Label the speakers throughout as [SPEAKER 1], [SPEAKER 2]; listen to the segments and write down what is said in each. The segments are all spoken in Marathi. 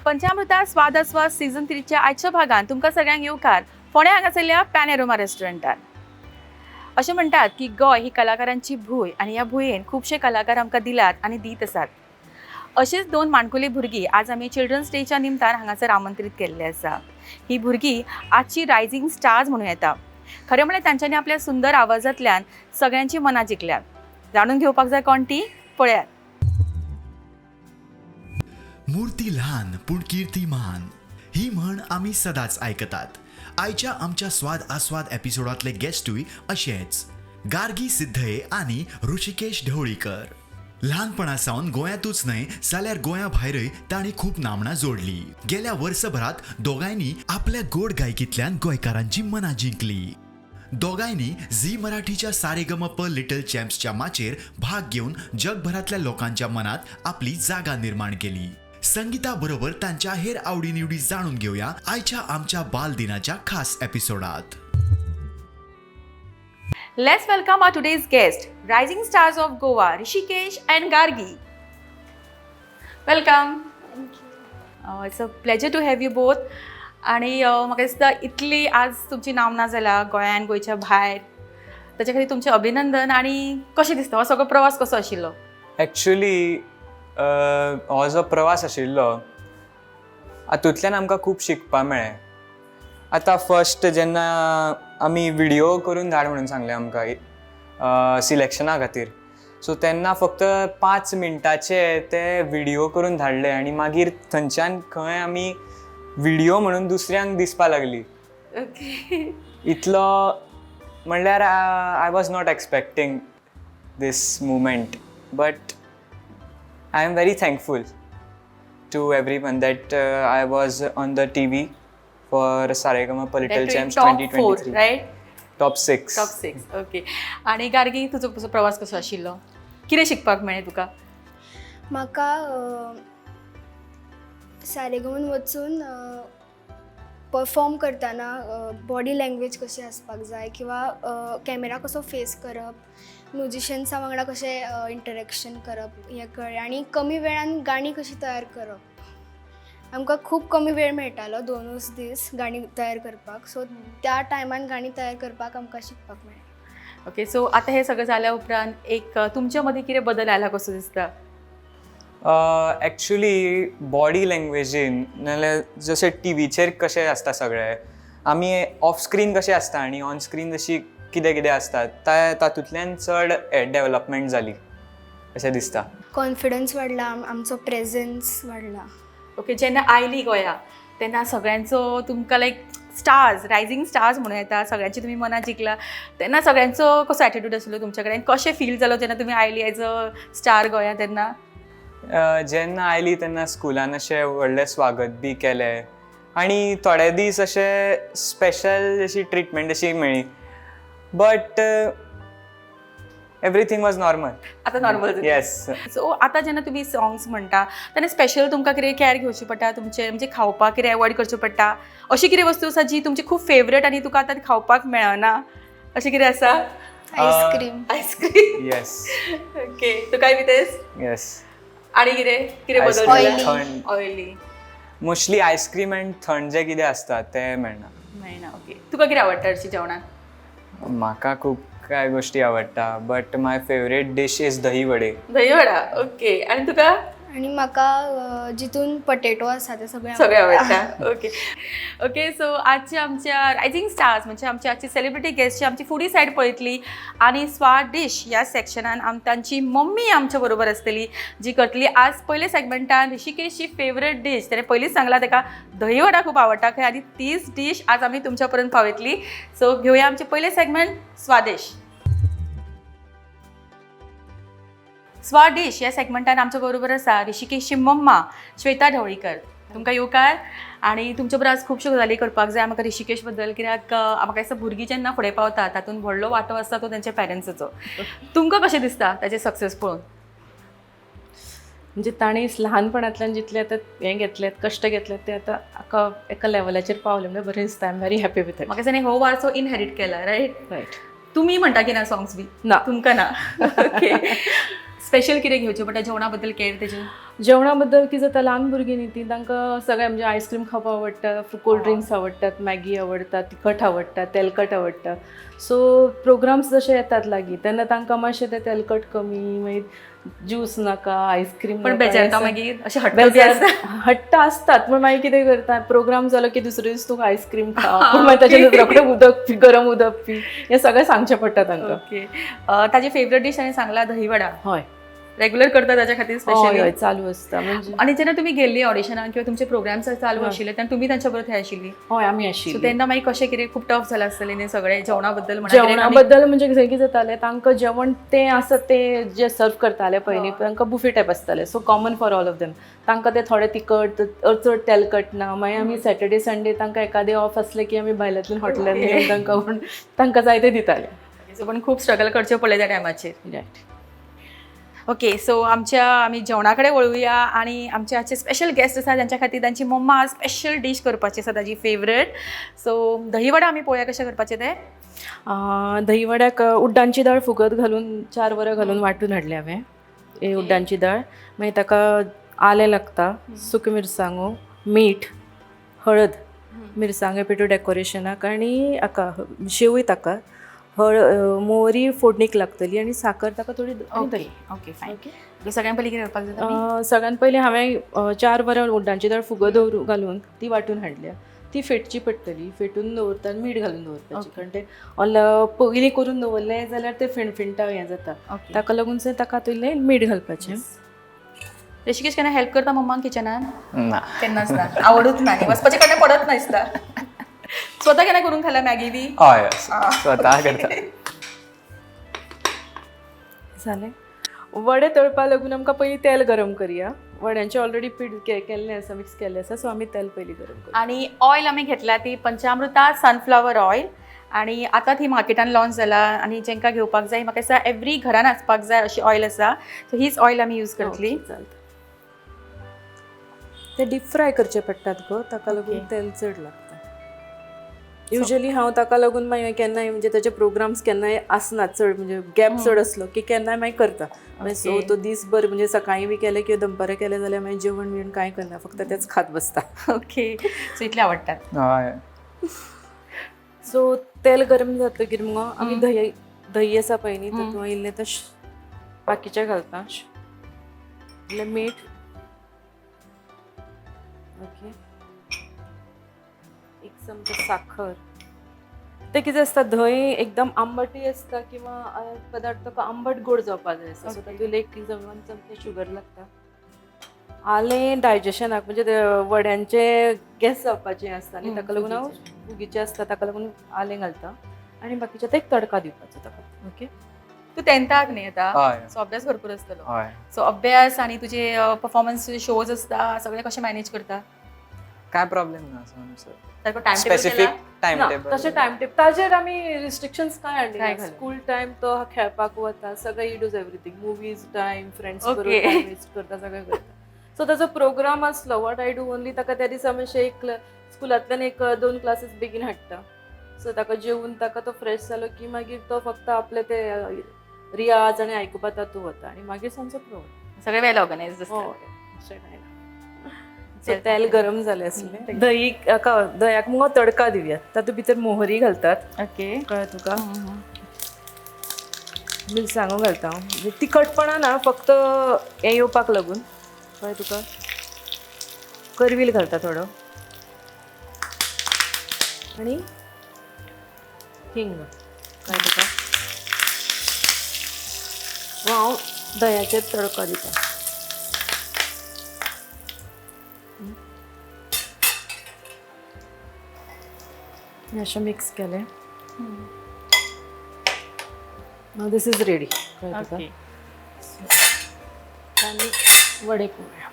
[SPEAKER 1] पंचामृता स्वाद आस्वाद सीझन 3च्या आयच्या भागात तुमकां सगळ्यांक येवकार फोंड्या हांगासरल्या पॅनोरमा रेस्टॉरंटात. अशें म्हणटात की गोंय ही कलाकारांची भूंय आनी ह्या भुंयेन खुबशे कलाकार आमकां दिल्यात आनी दीत आसात. अशीच 2 माणकुली भुरगीं आज आमी चिल्ड्रन्स डेच्या निमतान हांगासर आमंत्रीत केल्ले आसा. ही भुरगीं आजची रायझींग स्टार्स म्हणूं येता. खरें म्हळ्यार तांच्यांनी आपल्या सुंदर आवाजांतल्यान सगळ्यांची मनां जिखल्यात. जाणून घेवपाक जाय कोण ती, पळयात.
[SPEAKER 2] मूर्ती ल्हान पूण कीर्तिमान ही म्हण आमी सदांच आयकतात. आयच्या आमच्या स्वाद आस्वाद एपिसोडांतले गेस्टूय अशेच गार्गी सिद्धये आनी ऋषिकेश ढवळीकर. ल्हानपणासावन गोंयांतूच न्हय जाल्यार गोंया भायरय तांणी खूब नामणां जोडली. गेल्या वर्सभरात दोगांयनी आपल्या गोड गायकींतल्यान गोंयकारांची मनां जिंकली. दोगांयनी झी मराठीच्या सारेगमप लिटल चॅम्प्सच्या माचेर भाग घेवन जगभरातल्या लोकांच्या मनात आपली जागा निर्माण केली. संगीता बरोबर तांच्या हेर आवडीनिवडी जाणून घेऊया आयच्या आमच्या बाल दिनाच्या खास एपिसोडात.
[SPEAKER 1] Let's welcome our today's guest, rising stars of Goa, Rishikesh and Gargi. Welcome.
[SPEAKER 3] Thank you.
[SPEAKER 1] It's a pleasure to have you both. आणि म्हाका दिसता इतली आज तुमची नामना जाला गोंयान गोंयच्या भायर, ताच्या खातीर तुमचें अभिनंदन. आनी कशें दिसता हो सगळो प्रवास कसो आशिल्लो?
[SPEAKER 4] एक्चुली हो जो प्रवास आशिल्लो हातूंतल्यान आमकां खूब शिकपाक मेळ्ळें. आतां फर्स्ट जेन्ना आमी व्हिडियो करून धाड म्हणून सांगलें आमकां सिलेक्शना खातीर, सो तेन्ना फक्त 5 मिनटाचे ते व्हिडियो करून धाडले आनी मागीर थंयच्यान खंय आमी व्हिडियो म्हणून दुसऱ्यांक दिसपा लागली.
[SPEAKER 1] ओके.
[SPEAKER 4] इतलो म्हणल्यार I was not expecting this moment, but I am very thankful to everyone that I was on the TV for Saregama Little Champs 2023.
[SPEAKER 1] Top 4, right?
[SPEAKER 4] Top 6.
[SPEAKER 1] Top 6. Okay. आणि गार्गी तुजो प्रवास कसो आशिल्लो? कितें शिकपाक मेळ्ळें तुका?
[SPEAKER 3] म्हाका सारेगमन वचून परफॉर्म करतना बॉडी लँग्वेज कशी आसपाक जाय किंवा कॅमेरा कसो फेस करप, म्युजिशियन्सा वांगडा कशें इंटरेक्शन करप हें कळ्ळें. आनी कमी वेळान गाणी कशी तयार करप. आमकां खूब कमी वेळ मेळटालो, 2 दीस गाणी तयार करपाक, सो त्या टायमान गाणी तयार करपाक आमकां शिकपाक मेळ्ळें.
[SPEAKER 1] ओके. सो आतां हें सगळें जाल्या उपरांत एक तुमच्या मदीं कितें बदल आयला कसो दिसता?
[SPEAKER 4] एक्चुली बॉडी लँग्वेजीन नाजाल्यार जशें टीव्हीचेर कशें आसता सगळें, आमी ऑफ स्क्रीन कशें आसता आनी ऑन स्क्रीन जशी कितें कितें आसता तातूंतल्यान चड डेवलपमेंट जाली अशें दिसता.
[SPEAKER 3] कॉन्फिडन्स वाडला, आमचो प्रेझन्स वाडला.
[SPEAKER 1] ओके. जेन्ना आयली गोंया तेन्ना सगळ्यांचो तुमकां लायक स्टार्स, रायझींग स्टार्स म्हणूं येता, सगळ्यांची तुमी मनां जिखला, तेन्ना सगळ्यांचो कसो एटिट्यूड आशिल्लो तुमच्या कडेन? कशें फील जालो जेन्ना तुमी आयली एज अ स्टार गोंया तेन्ना?
[SPEAKER 4] जेन्ना आयली तेन्ना स्कुलान अशें व्हडलें स्वागत बी केलें आनी थोडे दीस अशें स्पेशल अशी ट्रिटमेंट अशी मेळ्ळी, बट एवरीथींग वॉज नॉर्मल.
[SPEAKER 1] आतां नॉर्मल.
[SPEAKER 4] येस.
[SPEAKER 1] सो आतां जेन्ना तुमी सॉंग्स म्हणटा तेन्ना स्पेशल तुमकां कितें कॅर घेवची पडटा? तुमचें म्हणजे खावपाक कितें एवॉयड करचें पडटा? अशी कितें वस्तू आसा जी तुमची खूब फेवरेट आनी तुका आतां खावपाक मेळना अशें कितें आसा?
[SPEAKER 3] आयस्क्रीम.
[SPEAKER 1] आयस्क्रीम.
[SPEAKER 4] येस.
[SPEAKER 1] ओके. तुकाय बी तेच?
[SPEAKER 4] येस.
[SPEAKER 1] आनी कितें कितें बदल
[SPEAKER 3] Oily.
[SPEAKER 1] जाला?
[SPEAKER 4] थंड
[SPEAKER 1] ऑयली
[SPEAKER 4] मोस्टली आयस्क्रीम एंड थंड जें कितें आसता तें मेळना.
[SPEAKER 1] मेळना. ओके. तुका कितें आवडटा हरशीं जेवणाक?
[SPEAKER 4] म्हाका खूब कांय गोश्टी आवडटा, but my favourite dish is दही वडे.
[SPEAKER 1] दही वडा. ओके. आनी तुका?
[SPEAKER 3] आनी म्हाका जितून पटेटो आसा ते सगळे
[SPEAKER 1] आवडटा. ओके. ओके. सो आजच्या आमच्या रायझींग स्टार्स म्हणजे आमची आजची सेलिब्रिटी गेस्टची आमची फुडी सायड पळयतली आनी स्वाद डिश ह्या सेक्शनान तांची मम्मी आमच्या बरोबर आसतली जी करतली. आज पयले सेगमेंटान ऋषिकेशची फेवरेट डीश ताणें पयलींच सांगला ताका दही वडा खूब आवडटा खंय, आनी तीच डीश आज आमी तुमच्या पर्यंत पावयतली. सो घेवया आमचे पयले सेगमेंट स्वादेश. स्वाद डिश ह्या सेगमेंटान आमच्या बरोबर आसा ऋषिकेशची मम्मा श्वेता ढवळीकर. तुमकां येवकार. आनी तुमच्या बरोबर आज खुबश्यो गजाली करपाक जाय म्हाका ऋषिकेश बद्दल, कित्याक म्हाका दिसता भुरगीं जेन्ना फुडें पावता तातूंत व्हडलो वांटो आसता तो तेंच्या पेरंट्साचो. तुमकां कशें दिसता ताचे सक्सेस पळोवन?
[SPEAKER 5] म्हणजे ताणें ल्हानपणांतल्यान जितले आतां हें घेतलें, कश्ट घेतलेत ते आतां एका लेवलाचेर पावले म्हणजे बरें दिसता. I am very happy with it.
[SPEAKER 1] म्हाका दिसता हो वारसो इनहेरिट केला, रायट?
[SPEAKER 5] रायट.
[SPEAKER 1] तुमी म्हणटा की ना सॉंग्स बी?
[SPEAKER 5] ना.
[SPEAKER 1] तुमकां ना. ओके. स्पेशल कितें घेवचें पडटा जेवणा बद्दल केअर तेजें?
[SPEAKER 5] जेवणा बद्दल कितें जाता, ल्हान भुरगीं न्ही ती, तांकां सगळें म्हणजे आयस्क्रीम खावपाक आवडटा, कोल्ड ड्रिंक्स आवडटात, मॅगी आवडटा, तिखट आवडटा, तेलकट आवडटा. सो प्रोग्राम्स जशे येतात लागीं तेन्ना तांकां मातशें तें तेलकट कमी, मागीर ज्यूस नाका, आयस्क्रीम
[SPEAKER 1] पण
[SPEAKER 5] नाका,
[SPEAKER 1] बेजारता
[SPEAKER 5] हें
[SPEAKER 1] मागीर अशें हट्ट बी आसता.
[SPEAKER 5] हट्ट असतात. पण मागीर कितें करता, प्रोग्राम जालो की दुसरे दीस तुका आयस्क्रीम खा, पूण मागीर ताचे रोखडें उदक पी, गरम उदक पी, हें सगळें सांगचें पडटा तांकां.
[SPEAKER 1] ओके. ताजी फेवरेट डिश हांवें सांगला दही वडा.
[SPEAKER 5] हय
[SPEAKER 1] रेग्युलर करता ताच्या खातीर
[SPEAKER 5] हय
[SPEAKER 1] स्पेशली.
[SPEAKER 5] हय चालू आसता. म्हणजे
[SPEAKER 1] आणि जेन्ना तुम्ही गेल्ली ऑडिशनाक किंवा तुमचे प्रोग्राम्स चालू आशिल्ले तेन्ना तुम्ही त्यांच्या बरोबर थंय आशिल्ली.
[SPEAKER 5] हय आमी
[SPEAKER 1] सो
[SPEAKER 5] आशिल्लीं.
[SPEAKER 1] तेन्ना मागीर कशें कितें खूप टफ जालां आसतलें न्ही सगळें जेवणा बद्दल म्हणा, कित्याक
[SPEAKER 5] जेवणा
[SPEAKER 1] आमी-
[SPEAKER 5] बद्दल म्हणजे कितें जातालें, तांकां जेवण तें आसा तें जे सर्व करताले पयलीं, तांकां बुफे टायप आसतालें, so common for all of them. तांकां तें थोडें तिखट, चड तेलकट ना. मागीर आमी सॅटर्डे संडे तांकां एखादें ऑफ आसलें की आमी भायल्यांतल्यान हॉटेलांत घेवन तांकां जाय तें दितालें.
[SPEAKER 1] सो पण खूप स्ट्रगल करचें पडलें त्या टायमाचेर.
[SPEAKER 5] रायट.
[SPEAKER 1] ओके, सो आमी जेवणा कडेन वळुया आणि आमचे आजचे स्पेशल गेस्ट आसा ज्यांच्या खातीर तांची मम्मा स्पेशल डीश करपाची आसा ताजी फेवरेट. सो दही वडा आमी पळोवया कशें करपाचें तें.
[SPEAKER 5] दही वड्याक उड्डांची दाळ फुगत घालून 4 वरां घालून वांटून हाडले हांवें. ही उड्डांची दाळ, मागीर ताका आलें लागता, सुकी मिरसांगो, मीठ, हळद, मिरसांगे पिठो डेकोरेशनाक, आनी हाका शेवूय ताका, मोहरी फोडणीक लागतली, आनी साखर ताका थोडी, आनी दही.
[SPEAKER 1] ओके फायन. सगळ्यान पयलीं कितें करपाक जाय आमी?
[SPEAKER 5] सगळ्यान पयलीं हांवें 4 वरां उड्डांची दाळ फुगत घालून ती वांटून हाडल्या. ती फेटची पडटली, फेटून दवरता आनी मीठ घालून दवरपाचें, कारण तें पयलीं करून दवरलें जाल्यार तें फिणफिणटा हें जाता.
[SPEAKER 1] ओके.
[SPEAKER 5] ताका लागून ताका इल्लें मीठ घालपाचें.
[SPEAKER 1] ऋषिकेश केन्ना हेल्प करता मम्माक किचनान?
[SPEAKER 4] ना.
[SPEAKER 1] केन्नाच ना, आवडूच ना न्ही, वचपाचें कडेन पडत ना दिसता. स्वता केन्ना करून खाला मॅगी बी?
[SPEAKER 4] हय स्वता करता.
[SPEAKER 5] जालें. वडे तळपा लागून आमकां पयलीं तेल गरम करया. वड्यांचें ऑलरेडी पीठ केल्लें आसा, मिक्स केल्लें आसा, सो आमी तेल पयलीं गरम करया.
[SPEAKER 1] आणि ऑयल आमी घेतला ती पंचामृता सनफ्लावर ऑयल, आणि आतां ती मार्केटान लॉन्च जाला, आणि जेंकां घेवपाक जाय म्हाका दिसता एवरी घरान आसपाक जाय अशी ऑयल आसा. सो हीच ऑयल आमी यूज करतली.
[SPEAKER 5] ओके, चलता. ते डीप फ्राय करचे पडटात गो, ताका लागून तेल चड लागता. युजली हांव ताका लागून मागीर केन्नाय म्हणजे ताचे प्रोग्राम्स केन्नाय आसनात चड, म्हणजे गॅप चड आसलो की केन्नाय मागीर करता. मागीर सो तो दीसभर म्हणजे सकाळीं बी केलें किंवा दनपारां केलें जाल्यार मागीर जेवण बिवण कांय करना, फक्त तेच खात बसता.
[SPEAKER 1] ओके, सो इतले आवडटात.
[SPEAKER 4] हय.
[SPEAKER 5] सो तेल गरम जातकीर मगो आमी दही आसा पळय न्ही, तातूंत इल्लें तें बाकीचें घालता, इल्लें मीठ, ओके, 1 चमचो साखर. ते कितें आसता, धंय एकदम आंबटी आसता किंवा पदार्थ ताका आंबट गोड जावपाक जाय आसता, सो तातूंत 1 चमचो शुगर लागता. आलें डायजेशनाक म्हणजे ते वड्यांचे गॅस जावपाचें आसता आनी ताका लागून हांव फुगीचें आसता ताका लागून आलें घालता, आनी बाकीचें एक तडका दिवपाचो ताका. ओके.
[SPEAKER 1] तू 10th न्ही आता,
[SPEAKER 4] हय.
[SPEAKER 1] सो अभ्यास भरपूर आसतलो.
[SPEAKER 4] हय.
[SPEAKER 1] सो अभ्यास आणि तुझे परफॉर्मन्स शोज असता, सगळे कशे मॅनेज करता?
[SPEAKER 4] काय प्रॉब्लेम ना आमचो.
[SPEAKER 1] ताका टाइम
[SPEAKER 4] स्पेसिफिक टाइम
[SPEAKER 5] ना,
[SPEAKER 4] टेबल.
[SPEAKER 5] तशें टायम टेबल ताजेर आमी रिस्ट्रिक्शन्स काय
[SPEAKER 1] काय
[SPEAKER 5] हाडले.
[SPEAKER 1] घालून?
[SPEAKER 5] स्कूल टायम तो खेळपाक वता, सगळें he does everything, movies time, friends
[SPEAKER 1] Okay.
[SPEAKER 5] बरोबर टायम वेस्ट करता, सगळें करता. सो ताजो प्रोग्राम आसलो, वॉट आय डू ओनली ताका त्या दिसा मातशें एक स्कुलांतल्यान 1-2 क्लासीस बेगीन हाडटा. सो ताका जेवून ताका तो फ्रेश जालो की मागीर तो फक्त आपले ते रियाज आनी आयकुपा तातूंत वता, आनी मागीर सांजचो प्रोग्राम.
[SPEAKER 1] सगळे वेल ऑर्गनायज्ड
[SPEAKER 5] हय,
[SPEAKER 1] असता.
[SPEAKER 5] अशें कांय ना. सो तेल गरम जालें आसलें. दह्याक मगो तडका दिवया. तातूंत भितर मोहरी घालतात,
[SPEAKER 1] ओके.
[SPEAKER 5] कळ्ळें तुका, मिरसांगो घालता हांव, म्हणजे तिखटपणा ना, फक्त हें येवपाक लागून, कळ्ळें तुका. करवील घालता थोडो, आनी हिंग, कळ्ळें तुका. हांव दह्याचेर तडको दिता. अशें मिक्स केलें. Now this is ready.
[SPEAKER 1] Okay.
[SPEAKER 5] आनी वडे पळोवया.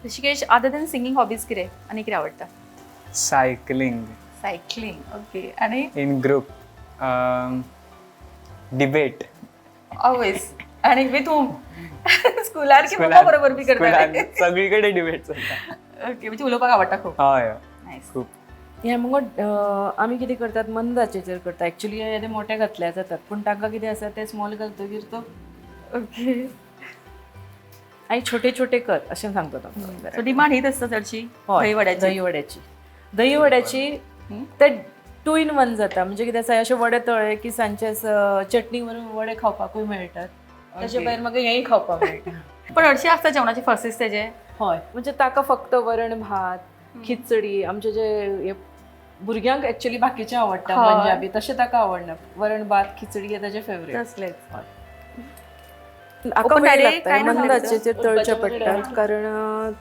[SPEAKER 1] Rishikesh, other than singing hobbies कितें आनी कितें आवडटा?
[SPEAKER 4] Cycling
[SPEAKER 1] cycling. ओके. आणि
[SPEAKER 4] इन ग्रुप, डिबेट.
[SPEAKER 1] ऑलवेज. आणि मी तू स्कुलार की पप्पा बरोबर बी करता?
[SPEAKER 4] सगळीकडे डिबेट चलता.
[SPEAKER 1] ओके, म्हणजे उलोवपाक आवडटा खूप.
[SPEAKER 4] हय.
[SPEAKER 1] नायस.
[SPEAKER 4] खूप.
[SPEAKER 5] हें मगो आमी कितें करतात, मंद आचेचेर करता. एक्चुली हे मोठे घातल्या जातात, पूण ताका कितें आसा, ते स्मॉल घालतकीर तो
[SPEAKER 1] ओके.
[SPEAKER 5] आणि छोटे छोटे कर अशें सांगता तो.
[SPEAKER 1] सो डिमांड हीच आसता चडशी
[SPEAKER 5] हय,
[SPEAKER 1] दहीवड्याची.
[SPEAKER 5] दहीवड्याची ते 2 in 1 जाता. म्हणजे कितें आसा अशे वडे तळ्ळे की सांजचे चटणी वरून वडे खावपाकूय मेळटात. ताचे भायर म्हाका हेंय खावपाक मेळटा.
[SPEAKER 1] पण हरशी आसता जेवणाची फर्सीस तेजे.
[SPEAKER 5] हय, म्हणजे ताका फक्त वरण भात, खिचडी आमचे जे हे भुरग्यांक एक्चुअली बाकीचे आवडटा
[SPEAKER 1] हय.
[SPEAKER 5] पंजाबी तशें ताका आवडना. वरण भात खिचडी हे ताचे फेवरेट.
[SPEAKER 1] तसलेच.
[SPEAKER 5] आका
[SPEAKER 1] Open
[SPEAKER 5] वेळ
[SPEAKER 1] direct
[SPEAKER 5] लागता
[SPEAKER 1] काय ना
[SPEAKER 5] मंदाचे
[SPEAKER 1] सांगता?
[SPEAKER 5] ते तळचे पडटात कारण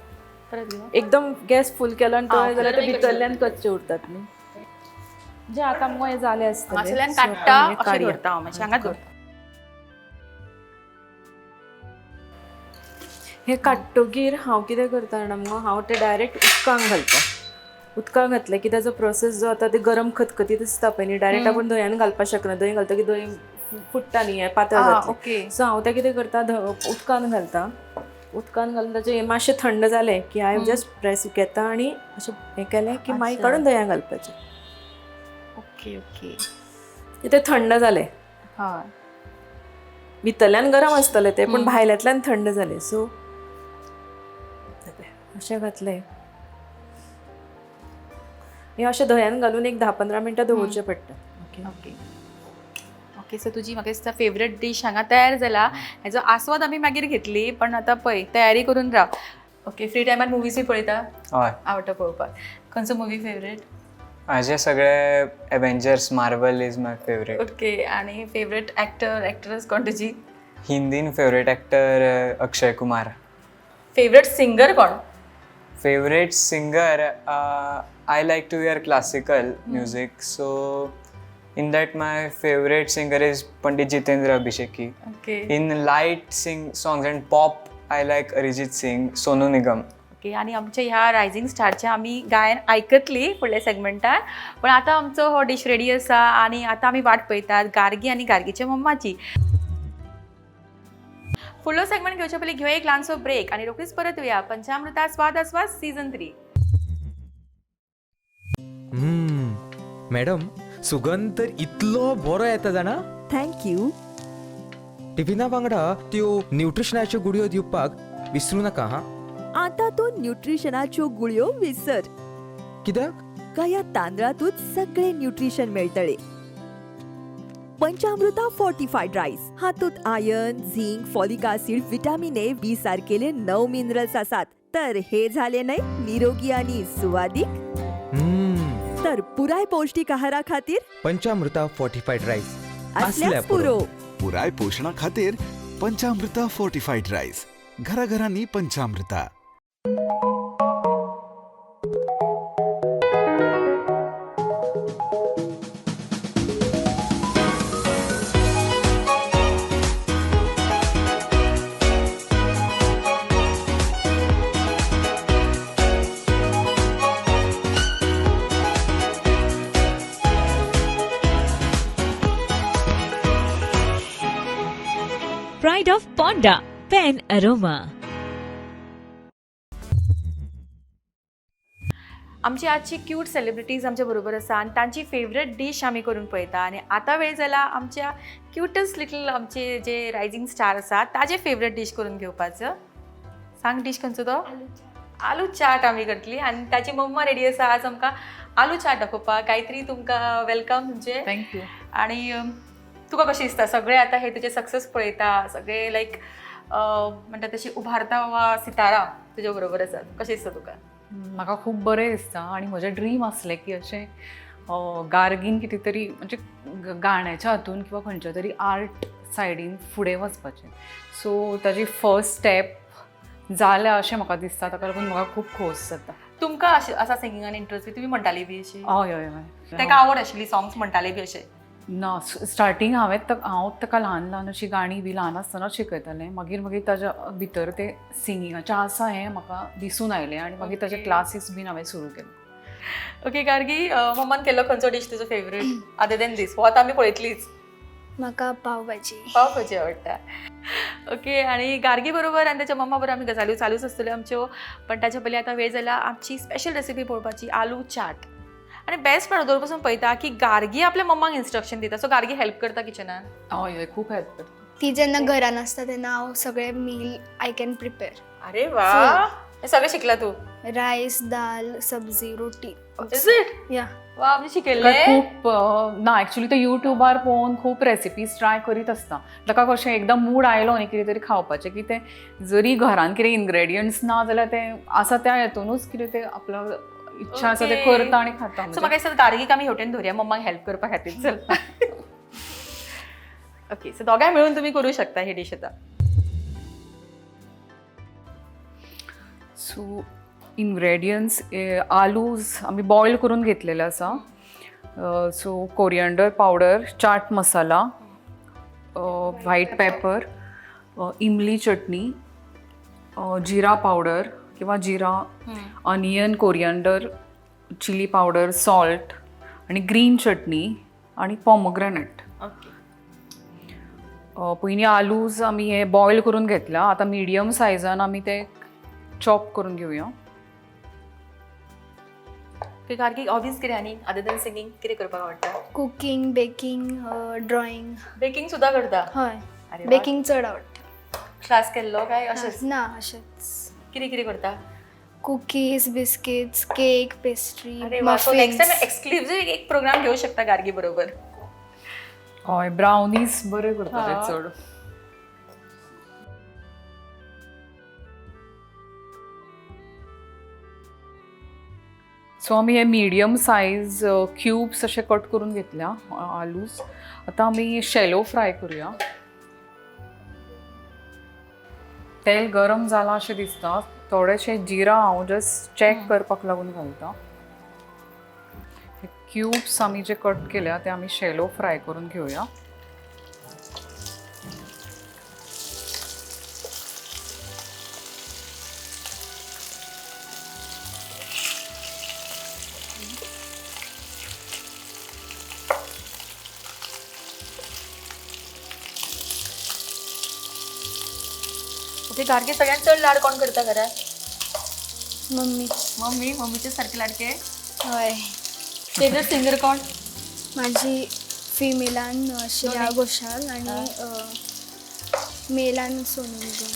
[SPEAKER 1] परत घेऊ.
[SPEAKER 5] एकदम गॅस फुल केलो आनी तळ्ळे जाल्यार ते
[SPEAKER 1] फुल
[SPEAKER 5] भितरल्यान कच्चे उरतात न्ही. जे आतां मोय जाले आसतले
[SPEAKER 1] मातशेंल्यान
[SPEAKER 5] सो
[SPEAKER 1] काडटा
[SPEAKER 5] आमी हे
[SPEAKER 1] अशें
[SPEAKER 5] काडया.
[SPEAKER 1] करता हांव मातशें हांगा दवर.
[SPEAKER 5] हे काडटकीर हांव कितें करता जाणा मगो हांव ते डायरेक्ट उदकांत घालता. उदकांत घातले की ताजो प्रोसेस जो आतां ते गरम खतखतीत आसता पळय न्ही डायरेक्ट आपण दह्यान घालपाक शकना. दही घालता की दही फुट्टा न्ही हें पातळ जातलें.
[SPEAKER 1] ओके.
[SPEAKER 5] सो हांव तें कितें करता उदकांत घालता. उदकांत घालून ताचें मातशें थंड जालें की हांवें जस्ट प्रेस घेता आनी अशें हें केलें की मागीर
[SPEAKER 1] अच्छा.
[SPEAKER 5] काडून दह्यान घालपाचें.
[SPEAKER 1] Okay okay.
[SPEAKER 5] तें थंड जालें.
[SPEAKER 1] हय.
[SPEAKER 5] भितरल्यान गरम आसतलें तें पण भायल्यांतल्यान थंड जालें. सो अशें घातलें हें अशें दह्यान घालून एक 10-15 मिनटां दवरचें पडटा. ओके.
[SPEAKER 1] ओके. ओके सो तुजी म्हाका दिसता फेवरेट डीश हांगा तयार जाला. हेजो आस्वाद आमी मागीर घेतली पण आतां पळय तयारी करून राव. ओके. फ्री टायमार मुवीजूय पळयता?
[SPEAKER 4] हय,
[SPEAKER 1] आवडटा पळोवपाक. खंयचो मुवी फेवरेट?
[SPEAKER 4] म्हाजे सगळे Avengers Marvel is my favourite.
[SPEAKER 1] Okay. आणि फेवरेट एक्टर एक्ट्रेस कोण तुजी?
[SPEAKER 4] हिंदीन favourite actor Akshay Kumar.
[SPEAKER 1] Favourite singer कोण?
[SPEAKER 4] Favorite singer, I like to hear classical music. So in that my favorite singer is Pandit Jitendra Abhisheki.
[SPEAKER 1] Okay.
[SPEAKER 4] In light songs and pop, I like Arijit Singh, Sonu Nigam.
[SPEAKER 1] Okay. आणि आमच्या ह्या रायझिंग स्टारचे आमी गायन आयकतली फुडल्या सेगमेंटार. पण आतां आमचो हो डीश रेडी आसा आणि आता आमी वाट पळयतात गार्गी आणि गार्गीच्या मम्माची. फुडलो सेगमेंट घेवचे पयलीं घेवया एक ल्हानसो ब्रेक आणि रोखडीच परत येवया पंचामृता स्वाद आस्वाद सीझन 3.
[SPEAKER 6] मॅडम सुगंध तर इतलो बरो येता जाणा.
[SPEAKER 7] थँक्यू.
[SPEAKER 6] टिफिना वांगडा त्यो न्यूट्रिशनाच्यो गुडयो दिवपाक विसरूं नाका हा.
[SPEAKER 7] आता तो न्यूट्रिशनाच्यो गुळयो विसर.
[SPEAKER 6] कित्याक?
[SPEAKER 7] का या तांदळातूच सगळे न्यूट्रिशन मेळटले. पंचामृता फोर्टिफाईड राईस हातूंत iron, zinc, folic acid, vitamin A, B सारकेले 9 मिनरल्स आसात. तर हे झाले नाही निरोगी आणि सुवादिक. तर पुराय पौष्टिक आहारा खातीर
[SPEAKER 6] पंचामृता फोर्टिफाईड राईस
[SPEAKER 7] असल्यास पुरो.
[SPEAKER 8] पुराय पोषणा खातीर पंचामृता फोर्टिफाईड राईस. घराघरांनी पंचामृता.
[SPEAKER 9] Pride of Ponda Pen Aroma.
[SPEAKER 1] आमची आजची क्यूट सेलिब्रिटीज आमच्या बरोबर आसा आणि तांची फेवरेट डीश आमी करून पळयता. आणि आता वेळ जाला आमच्या क्यूटस्ट लिटल आमचे जे रायझिंग स्टार आसा ताजे फेवरेट डीश करून घेवपाचो. सांग डीश खंयचो तो? आलू चाट आमी करतली आणि ताची मम्मा रेडी आसा आज आमकां आलू चाट दाखोवपाक. गायत्री तुमकां वेलकम तुमचे.
[SPEAKER 5] थँक्यू.
[SPEAKER 1] आणि तुका कशें दिसता सगळे आतां हे तुजे सक्सेस पळयता सगळे लायक म्हणटा तशी उभारता वा सितारा तुज्या बरोबर आसात. कशें दिसता तुका?
[SPEAKER 10] म्हाका खूब बरें दिसता आनी म्हजें ड्रीम आसलें की अशें गार्गीन कितें तरी म्हणजे गाण्याच्या हातून किंवा खंयच्या तरी आर्ट सायडीन फुडें वचपाचें. सो ताजी फर्स्ट स्टेप जाल्या अशें म्हाका दिसता. ताका लागून म्हाका खूब खोस जाता.
[SPEAKER 1] तुमकां अशें आसा सिंगिंगान इंट्रस्ट बी? तुमी म्हणटाली बी अशी?
[SPEAKER 10] हय हय हय.
[SPEAKER 1] ताका आवड आशिल्ली सॉंग्स म्हणटाले बी अशें?
[SPEAKER 10] ना स्टार्टींग हांव ताका ल्हान ल्हान अशी गाणी बी ल्हान आसतनाच शिकयतालें. मागीर मागीर ताज्या भितर तें सिंगिंगाचें आसा हें म्हाका दिसून आयलें आनी मागीर ताजे क्लासीस बीन हांवें सुरू केले.
[SPEAKER 1] ओके गार्गी मम्मान केल्लो खंयचो डीश तुजो फेवरेट अदर दॅन दीस? हो आतां आमी पळयतलीच.
[SPEAKER 3] म्हाका पाव भाजी.
[SPEAKER 1] पाव भाजी आवडटा. ओके. आणि गार्गी बरोबर आनी ताच्या मम्मा बरोबर आमी गजाल्यो चालूच आसतल्यो आमच्यो. पण ताच्या पयलीं आतां वेळ जाला आमची स्पेशल रेसिपी पळोवपाची आलू चाट. आणि बेस्ट पार्ट दर पासून पळयता की गार्गी आपल्या मम्माक इन्स्ट्रक्शन दिता. सो गार्गी हेल्प करता किचनान?
[SPEAKER 10] हय हय खूब हेल्प करता.
[SPEAKER 3] ती जेन्ना घरान आसता तेन्ना हांव सगळे मील आय कॅन प्रिपेर.
[SPEAKER 1] अरे वा, हे सगळं शिकला तू?
[SPEAKER 3] रायस, दाल, सब्जी, रोटी.
[SPEAKER 1] Is it?
[SPEAKER 3] या
[SPEAKER 1] वा, मी
[SPEAKER 10] काय
[SPEAKER 1] शिकले.
[SPEAKER 10] खूप ना एक्चुअली ते युट्यूबार पळोवन खूप रेसिपीज ट्राय करीत आसता. ताका कशें एकदां मूड आयलो न्ही कितें तरी खावपाचें की तें जरी घरान कितें इन्ग्रेडियंट्स ना जाल्यार तें आसा त्या हेतूनच कितें तें आपलो इच्छा आसा तें
[SPEAKER 1] Okay.
[SPEAKER 10] करता आनी खाता.
[SPEAKER 1] सो म्हाका दिसता गार्गीक आमी हेवटेन धरुया मम्माक हेल्प करपा खातीर. चल. ओके, सो दोगांय मिळून तुम्ही करू शकता ही डिश आता.
[SPEAKER 10] सो इन्ग्रेडियंट्स आलूज आमी बॉयल करून घेतलेले आसा. So coriander powder, chaat masala, white pepper, imli chutney, jeera powder किंवा jeera, onion, coriander, chilli powder, salt आणि ग्रीन चटणी आणि पॉमोग्रेनेट.
[SPEAKER 1] ओके.
[SPEAKER 10] पयलीं आलूज आमी हे बॉयल करून घेतला. आतां मिडियम सायजान आमी ते चॉप करून घेवया.
[SPEAKER 1] गार्गीक हॉबीज कितें आनी अदर दॅन सिंगींग कितें करपाक आवडटा?
[SPEAKER 3] Cooking, baking, drawing.
[SPEAKER 1] बेकिंग सुद्धा करता?
[SPEAKER 3] हय,
[SPEAKER 1] अरे वा.
[SPEAKER 3] बेकिंग चड आवडटा.
[SPEAKER 1] क्लास केल्लो काय अशेंच?
[SPEAKER 3] ना अशेंच.
[SPEAKER 1] कितें कितें करता?
[SPEAKER 3] कुकीज, बिस्किट्स, केक, पेस्ट्री,
[SPEAKER 1] अरे वा, so next time
[SPEAKER 3] muffins.
[SPEAKER 1] Exclusive एक प्रोग्राम घेऊ शकता गार्गी बरोबर.
[SPEAKER 10] हय, ब्रावनीज बरे करता ते
[SPEAKER 1] हा.
[SPEAKER 10] चड. सो आमी हे मिडियम सायज क्यूब्स अशे कट करून घेतल्या आलूज. आतां आमी शॅलो फ्राय करूया. तेल गरम जालां अशें दिसता. थोडेशे जिरा हांव जस्ट चॅक करपाक लागून घालता. क्यूब्स आमी जे कट केल्या ते आमी शॅलो फ्राय करून घेवया.
[SPEAKER 1] ओके, गार्गी सगळ्यात चड लाड कोण करता घरात?
[SPEAKER 3] मम्मी.
[SPEAKER 1] मम्मीचे सारखे लाडके.
[SPEAKER 3] हय.
[SPEAKER 1] फेवरेट सिंगर कोण?
[SPEAKER 3] माझी फिमेलान श्रेया घोषाल आणि मेलान सोनू निगम.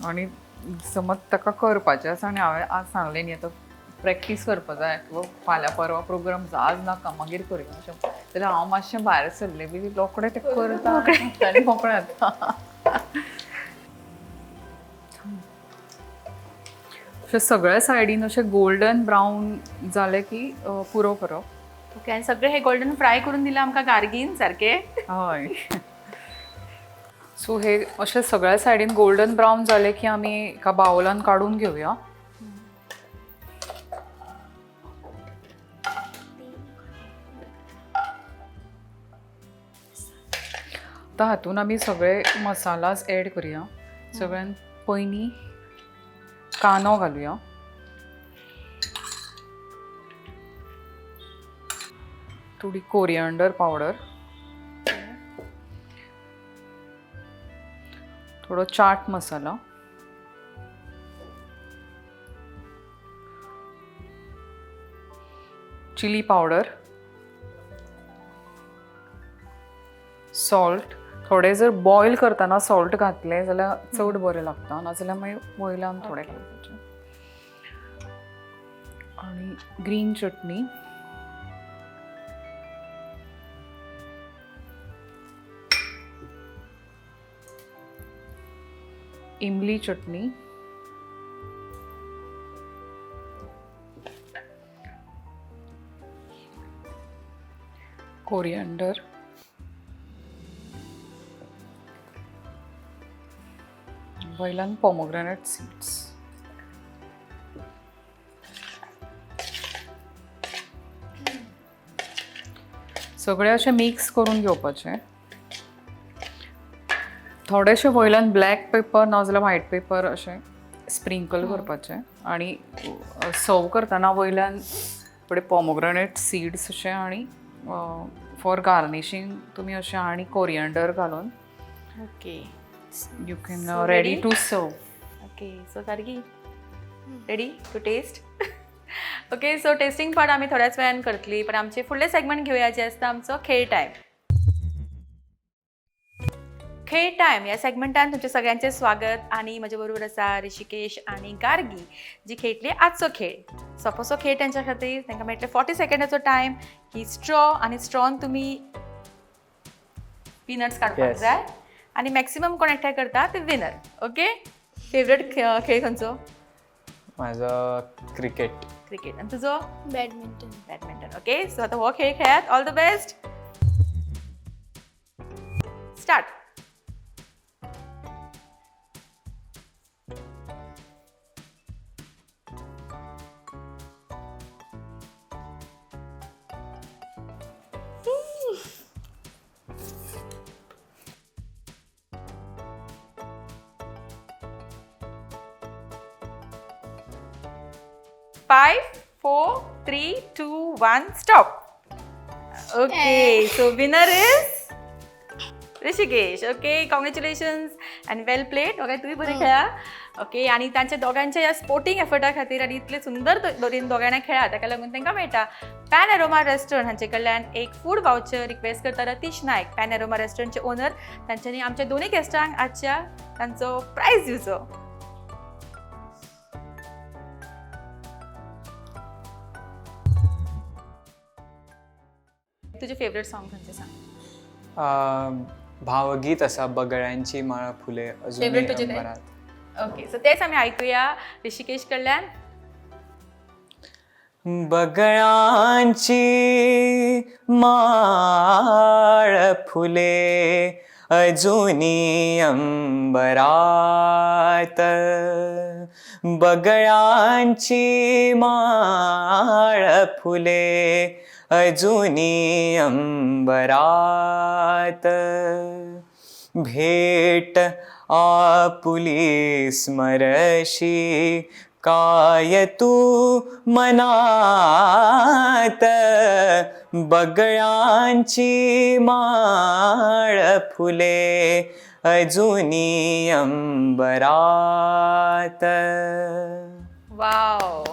[SPEAKER 10] आणि समज ताका करपाचें आसा आनी हांवें आज सांगलें न्ही आतां प्रॅक्टीस करपा जाय किंवा फाल्यां परवा प्रोग्राम आज नाका मागीर करया अशें जाल्यार हांव मातशें भायर सरलें बी रोखडें तें करता आनी मोकळें जाता. अशें सगळ्या सायडीन अशें गोल्डन ब्रावन जालें की पुरो करप.
[SPEAKER 1] ओके, आणि सगळे हे गोल्डन फ्राय करून दिला आमकां गार्गीन सारखे.
[SPEAKER 10] हय. सो हे अशें सगळ्या सायडीन गोल्डन ब्रावन जालें की आमी एका बावलान काडून घेवया. आतां हातून आमी सगळे मसालाज एड करुया. सगळ्यान पयलीं कांदो घालुया. थोडी कोरिएंडर पावडर, थोडो chaat masala, chilli powder, salt. थोडे जर बॉयल करतना सॉल्ट घातले जाल्यार चड बरें लागता, नाजाल्यार मागीर वयल्यान थोडे घालपाचे. आणि ग्रीन चटणी, इमली चटणी, कोरिएंडर, वयल्यान पोमोग्रेनेट सीड्स. सगळे अशें मिक्स करून घेवपाचें. थोडेशे वयल्यान ब्लॅक पेपर नाजाल्यार व्हायट पेपर अशें स्प्रिंकल करपाचें. आणि सर्व करतना वयल्यान थोडे पोमोग्रेनेट सीड्स अशें आणि फॉर गार्निशींग तुमी अशें आनी कोरिएंडर घालून
[SPEAKER 1] okay,
[SPEAKER 10] you can
[SPEAKER 1] So
[SPEAKER 10] ready
[SPEAKER 1] ready?
[SPEAKER 10] To serve.
[SPEAKER 1] Okay. So Gargi ready to taste? Okay, so tasting part आम्ही थोड्याच वेळान करतली, पण आमचे फुडले सेगमेंट घेऊया जे असता आमचो खेळ टाईम. खेळ टाईम या सेगमेंटान तुमच्या सगळ्यांचे स्वागत आणि माझ्या बरोबर आसा ऋषिकेश आणि गार्गी जी खेळटली आजचो खेळ. सोपोसो खेळ त्यांच्या खातीर तांकां मेळटले 40 सेकंडाचो टायम की स्ट्रॉ आणि स्ट्रॉन तुमी पीनट्स काडपाक
[SPEAKER 4] Yes.
[SPEAKER 1] जाय आणि मॅक्सिमम कोण एकठांय करता ते विनर. ओके, फेवरेट खेळ खंयचो?
[SPEAKER 4] माझं क्रिकेट.
[SPEAKER 1] क्रिकेट. आणि तुझो?
[SPEAKER 3] बॅडमिंटन.
[SPEAKER 1] बॅडमिंटन. ओके, सो आता हो खेळ खेळात. All the best. Start. Five, 4, 3, 2, 1, stop. Okay, so winner is Rishikesh. Okay, congratulations and well played. Okay, तुम्ही बरे खेळा. ओके, आणि तांच्या दोगांच्या या स्पोर्टिंग एफर्टा खातीर आनी इतले सुंदर दोगांनी खेळा ताका लागून तांकां मेळटा पॅन एरोमा रेस्टॉरंट हांचे कडल्यान एक फूड वाउचर. रिक्वेस्ट करता रतीश नायक, पॅन एरोमा रेस्टॉरंटचे ओनर. तांच्यांनी आमच्या दोनूय गेस्टांक आजच्या तांचो प्रायज दिवचो. तुझे फेवरेट सॉंग खंयचे सांग.
[SPEAKER 4] भावगीत असा बगळ्यांची माळ फुले
[SPEAKER 1] Favorite तुझे
[SPEAKER 4] अजून
[SPEAKER 1] ते?
[SPEAKER 4] अंबरात.
[SPEAKER 1] ओके, सो तेच आम्ही ऐकूया ऋषिकेश कडल्यान.
[SPEAKER 4] बगळ्यांची माळ फुले अजूनी अंबरात. बगळ्यांची माळ फुले अजूनी अंबरात. भेट आपुली स्मरशी काय तू मनात. बगळ्यांची माळ फुले अजूनी अंबरात.
[SPEAKER 1] Wow,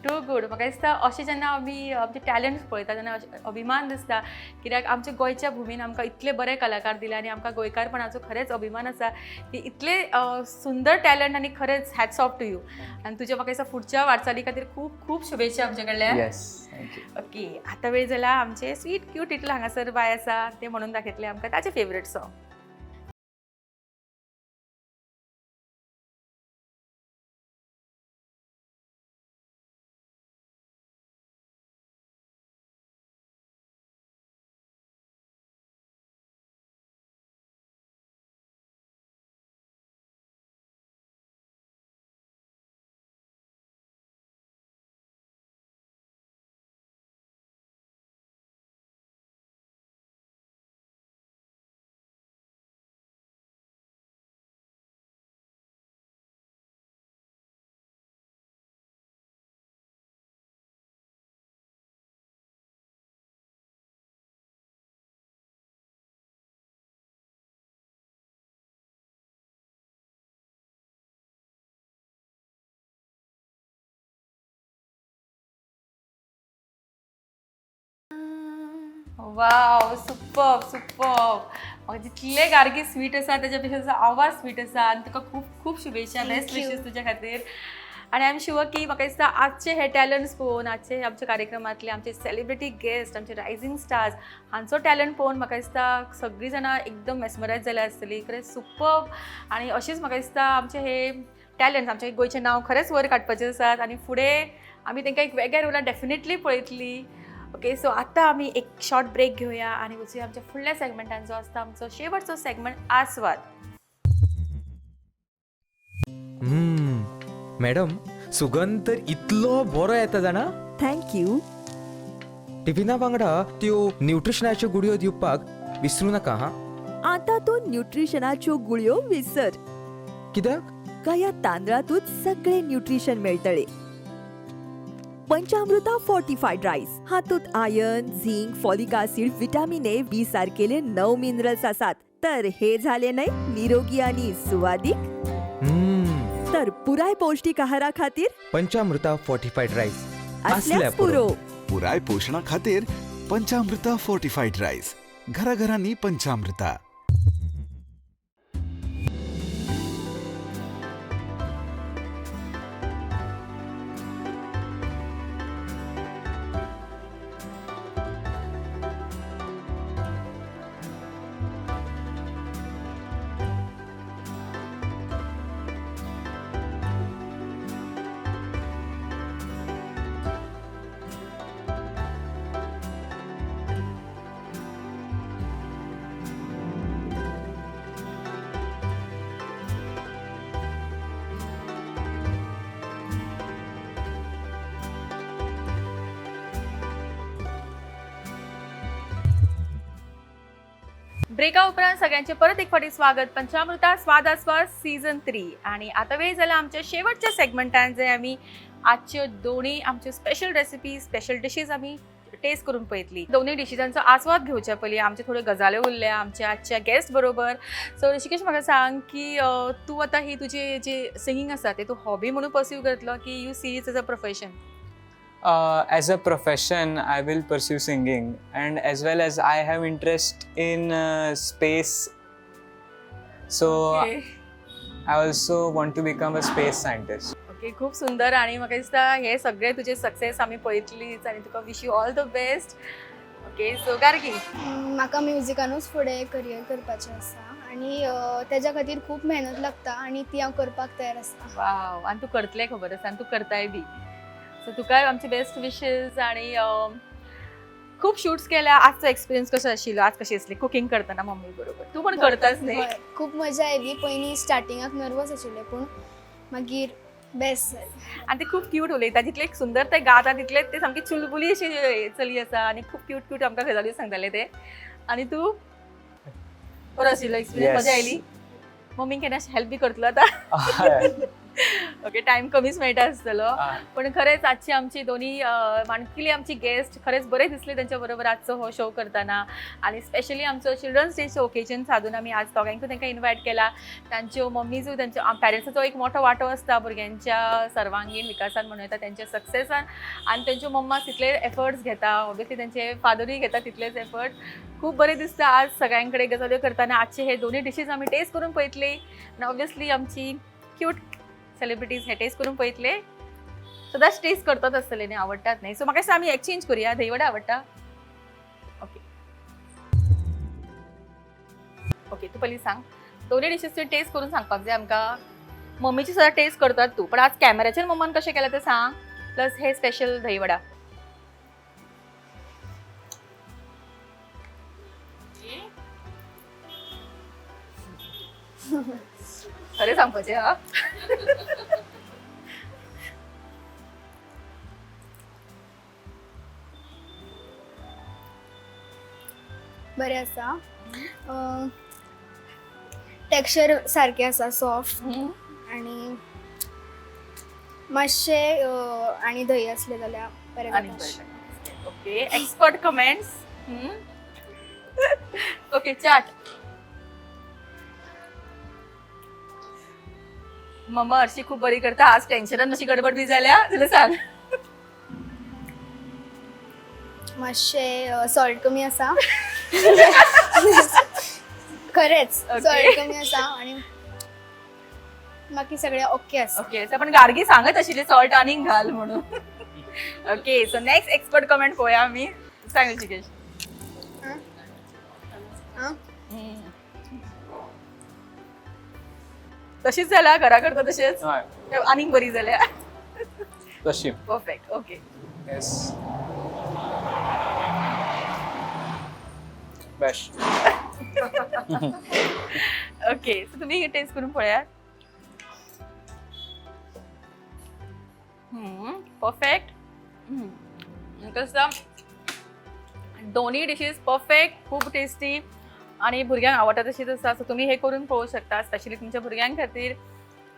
[SPEAKER 1] to good. म्हाका दिसता अशें जेन्ना आमी आमचे टॅलंट पळयता तेन्ना अभिमान दिसता, कित्याक आमच्या गोंयच्या भुमीन आमकां इतले बरे कलाकार दिले आनी आमकां गोंयकारपणाचो खरेंच अभिमान आसा की इतले सुंदर टॅलंट आनी खरेंच हॅट्स ऑफ टू यू. आनी तुज्या म्हाका दिसता फुडच्या वाटचाली खातीर खूब खूब शुभेच्छा आमचे कडल्यान.
[SPEAKER 4] Yes, thank you.
[SPEAKER 1] ओके, आतां वेळ जाला आमचे स्वीट क्यूट टिटल हांगासर बाय आसा ते म्हणून दाखयतले आमकां ताचे favourite song. Wow, super super. म्हाका जितले गार्गी स्वीट आसा तेच्या पेक्षा तुजो आवाज स्वीट आसा आनी तुका खूब खूब शुभेच्छा, बेस्ट विशीस तुज्या खातीर. आनी आय एम शुअर की म्हाका दिसता आजचे हे टॅलंट्स पळोवन, आजचे आमच्या कार्यक्रमांतले आमचे सेलिब्रिटी गेस्ट, आमचे रायझींग स्टार्स हांचो टॅलंट पळोवन म्हाका दिसता सगळीं जाणां एकदम मेस्मरायज जाल्यार आसतलीं. खरेंच सुपर्ब. आनी अशीच म्हाका दिसता आमचे हे टॅलंट्स, आमचे गोंयचें नांव खरेंच वयर काडपाचें आसात आनी फुडें आमी तांकां एक वेगळ्या रोलान डेफिनेटली पळयतलीं. ओके, सो आतां आमी एक शॉर्ट ब्रेक घेवया आनी वचूया आमच्या फुडल्या सेगमेंटान जो आसता आमचो शेवटचो सेगमेंट आस्वाद.
[SPEAKER 6] मॅडम, सुगंध तर इतलो बरो येता जाणा.
[SPEAKER 7] थँक्यू.
[SPEAKER 6] टिफिना वांगडा त्यो न्यूट्रिशनाच्यो गुडयो दिवपाक विसरूं नाका हां.
[SPEAKER 7] आता तू न्यूट्रिशनाच्यो गुळयो विसर.
[SPEAKER 6] कित्याक?
[SPEAKER 7] का या तांदळातूच सगळे न्यूट्रिशन मेळटले. पंचामृता फोर्टिफाईड राईस हातूंत iron, zinc, folic acid, vitamin A, B सारकेले 9 मिनरल्स आसात. तर हे झाले नाही निरोगी आणि सुवादिक.
[SPEAKER 6] हम्म.
[SPEAKER 7] तर पुराय पौष्टिक आहारा खातीर
[SPEAKER 6] पंचामृता फोर्टिफाईड राईस
[SPEAKER 7] असल्यास पुरो.
[SPEAKER 8] पुराय पोषणा खातीर पंचामृता फोर्टिफाईड राईस. घराघरांनी पंचामृता.
[SPEAKER 1] ब्रेका उपरांत सगळ्यांचे परत एक फावटी स्वागत पंचामृता स्वाद आस्वाद सीझन 3. आणि आता वेळ झाला आमच्या शेवटच्या सेगमेंटान जे आम्ही आजच्यो दोन्ही आमच्यो स्पेशल रेसिपी स्पेशल डिशीज आम्ही टेस्ट करून पळयतली. दोन्ही डिशीजांचो आस्वाद घेवच्या पयलीं आमचे थोड्यो गजाल्यो उरल्या आमच्या आजच्या गेस्ट बरोबर. सो ऋषिकेश म्हाका सांग की तूं आतां ही तुजी जे सिंगींग आसा ते तूं हॉबी म्हणून पर्स्यू करतलो की you see it as a profession?
[SPEAKER 4] As a profession, I will pursue singing, and as well as I have interest in space. So I also want to become a space scientist.
[SPEAKER 1] Okay, खूप सुंदर. आणि म्हाका दिसता हे सगळे तुजे सक्सेस आमी पळयतलीच आनी तुका wish you all the best. Okay, so Gargi,
[SPEAKER 3] म्हाका म्युजिकानूच फुडें करियर करपाचें आसा आनी तेज्या खातीर खूब मेहनत लागता आनी ती हांव करपाक तयार आसा.
[SPEAKER 1] वाव, आणि तू करतले खबर आसा आणि तू करताय बी. सो तुका आमचे बेस्ट विशेस. आणि खूप शूट्स केल्या. आजचो एक्सपिरियन्स कसो आशिल्लो? आज कशी असली कुकिंग करतना मम्मी बरोबर? तू पण करताच न्ही?
[SPEAKER 3] हय, खूब मजा आयली. पयलीं स्टार्टिंगाक नर्वस आशिल्लें पूण मागीर बेस्ट जालें.
[SPEAKER 1] आणि ते खूप क्यूट उलयता. जितले सुंदर ते गाता तितले ते सामकी चुलबुली अशी चली आसा आणि खूप क्यूट क्यूट आमकां गजाली सांगताले ते. आणि तू बरो आशिल्लो एक्सपिरियन्स?
[SPEAKER 4] Yes.
[SPEAKER 1] मजा आयली? मम्मीक केन्ना हेल्प बी करतलो आतां? ओके, टाइम कमीच मेळटा आसतलो. पण खरेंच आजची आमची दोन्ही माणकिली आमची गेस्ट खरेंच बरे दिसले त्यांच्या बरोबर आजचो हो शो करताना. आणि स्पेशली आमचो चिल्ड्रन्स डेचो ओकेजन साधून आमी आज दोगांयकूय तांकां इन्वायट केला. तांच्यो मम्मीजूय तांच्या पॅरंट्साचो एक मोठो वांटो आसता भुरग्यांच्या सर्वांगीण विकासान म्हणून येता त्यांच्या सक्सेसान. आणि त्यांच्यो मम्मास तितले एफर्ट्स घेता. ऑब्वियसली त्यांचे फादरूय घेता तितलेच एफर्ट. खूप बरें दिसता आज सगळ्यांकडे गजाल्यो करताना. आजचे हे दोन्ही डिशीज आमी टेस्ट करून पळयतले आनी ऑब्वियसली आमची क्यूट सेलिब्रिटीज हे टेस्ट करून पळयतले. सदांच टेस्ट करतात आसतले न्ही, आवडटात न्ही. सो म्हाका दिसता आमी एक्सचेंज करुया. दहीवडा आवडटा? ओके ओके, तू पयलीं सांग. दोन्ही डिशीज तूं टेस्ट करून सांगपाक जाय आमकां. मम्मीची सदां टेस्ट करतात तू, पण आज कॅमेराचेर मम्मान कशें केलें तें सांग. प्लस हे स्पेशल दहीवडा. खरें सांगपाचें हा.
[SPEAKER 3] बरें आसा. टेक्स्चर सारकें आसा, सॉफ्ट आनी मातशें आनी दही आसलें जाल्यार बरें जाता.
[SPEAKER 1] Okay, expert comments. Okay, chaat. मम्मा हरशी खूप बरी करता. आज टेन्शनान मातशी गडबड बी जाल्या जाल्यार सांग.
[SPEAKER 3] मातशें सॉल्ट कमी आसा. खरेंच सॉल्ट कमी आसा आनी बाकी सगळें ओके आसा.
[SPEAKER 1] ओके, पण गार्गी सांगत आशिल्ली सॉल्ट आनीक घाल म्हणून. Okay, so next expert comment पळोवया आमी. सांग ऋषिकेश. तशीच जाल्या घरा करता तशेंच आनीक बरी जाल्या
[SPEAKER 4] तशी.
[SPEAKER 1] Perfect. Okay,
[SPEAKER 4] yes, best.
[SPEAKER 1] Okay, so तुम्ही टेस्ट करून पळयात. परफेक्ट. कसं दोन्ही डिशीज परफेक्ट, खूप टेस्टी आणि भुरग्यांक आवडटा तशीच आसा. सो तुम्ही हे करून पळोवंक शकता स्पेशली तुमच्या भुरग्यां खातीर.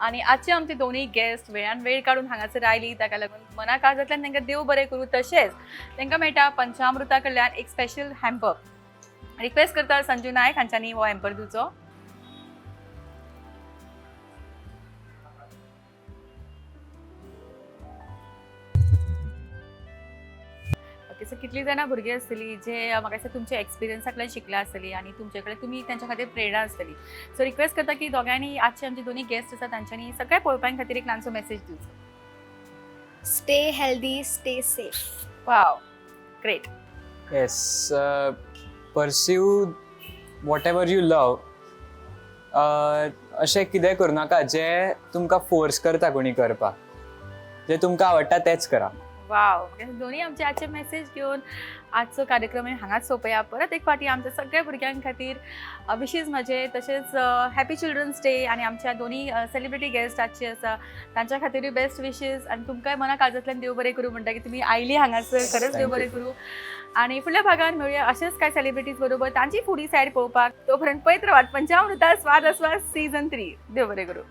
[SPEAKER 1] आणि आजचे आमचे दोन्ही गेस्ट वेळान वेळ काढून हांगासर आयली, ताका लागून मना काळजांतल्यान तांकां देव बरें करूं. तशेंच तांकां मेळटा पंचामृता कडल्यान एक स्पेशल हॅम्पर. रिक्वेस्ट करता संजू नायक हांच्यांनी हो हॅम्पर दिवचो. ओके, सो कितली जाणां भुरगीं आसतलीं जे म्हाका दिसता तुमच्या एक्सपिरियन्सांतल्यान शिकला आसतलीं आनी तुमचे कडेन तुमी तेंच्या खातीर प्रेरणा आसतली. सो रिक्वेस्ट करता की दोगांयनी आजचे आमचे दोन्ही गेस्ट आसा तांच्यांनी सगळ्या पळोवप्यां खातीर एक ल्हानसो मेसेज दिवचो.
[SPEAKER 3] Stay healthy, stay safe.
[SPEAKER 1] Wow, great.
[SPEAKER 4] Yes, pursue whatever you love. अशें कितेंय करूं नाका जे तुमकां फोर्स करता कोणी करपाक. जे तुमकां आवडटा तेच करा.
[SPEAKER 1] वाव, दोन्ही आमचे आजचे मेसेज घेऊन आजचो कार्यक्रम हांगाच सोंपया. परत एक फावटी आमच्या सगळ्या भुरग्यां खातीर विशीज म्हजे, तशेंच हॅपी चिल्ड्रन्स डे आनी आमच्या दोन्ही सेलिब्रिटी गेस्ट आजचे आसा तांच्या खातीरूय बेस्ट विशीज. आनी तुमकांय मना काळजांतल्यान देव बरें करूं म्हणटा की तुमी आयली हांगासर, खरेंच देव बरें करूं. आणि फुडल्या भागान मेळुया अशेंच कांय सेलिब्रिटीज बरोबर तांची फुडली सायड पळोवपाक. तोपर्यंत पळयत रावात पंचामृता स्वाद आस्वाद सीझन 3. देव बरें करूं.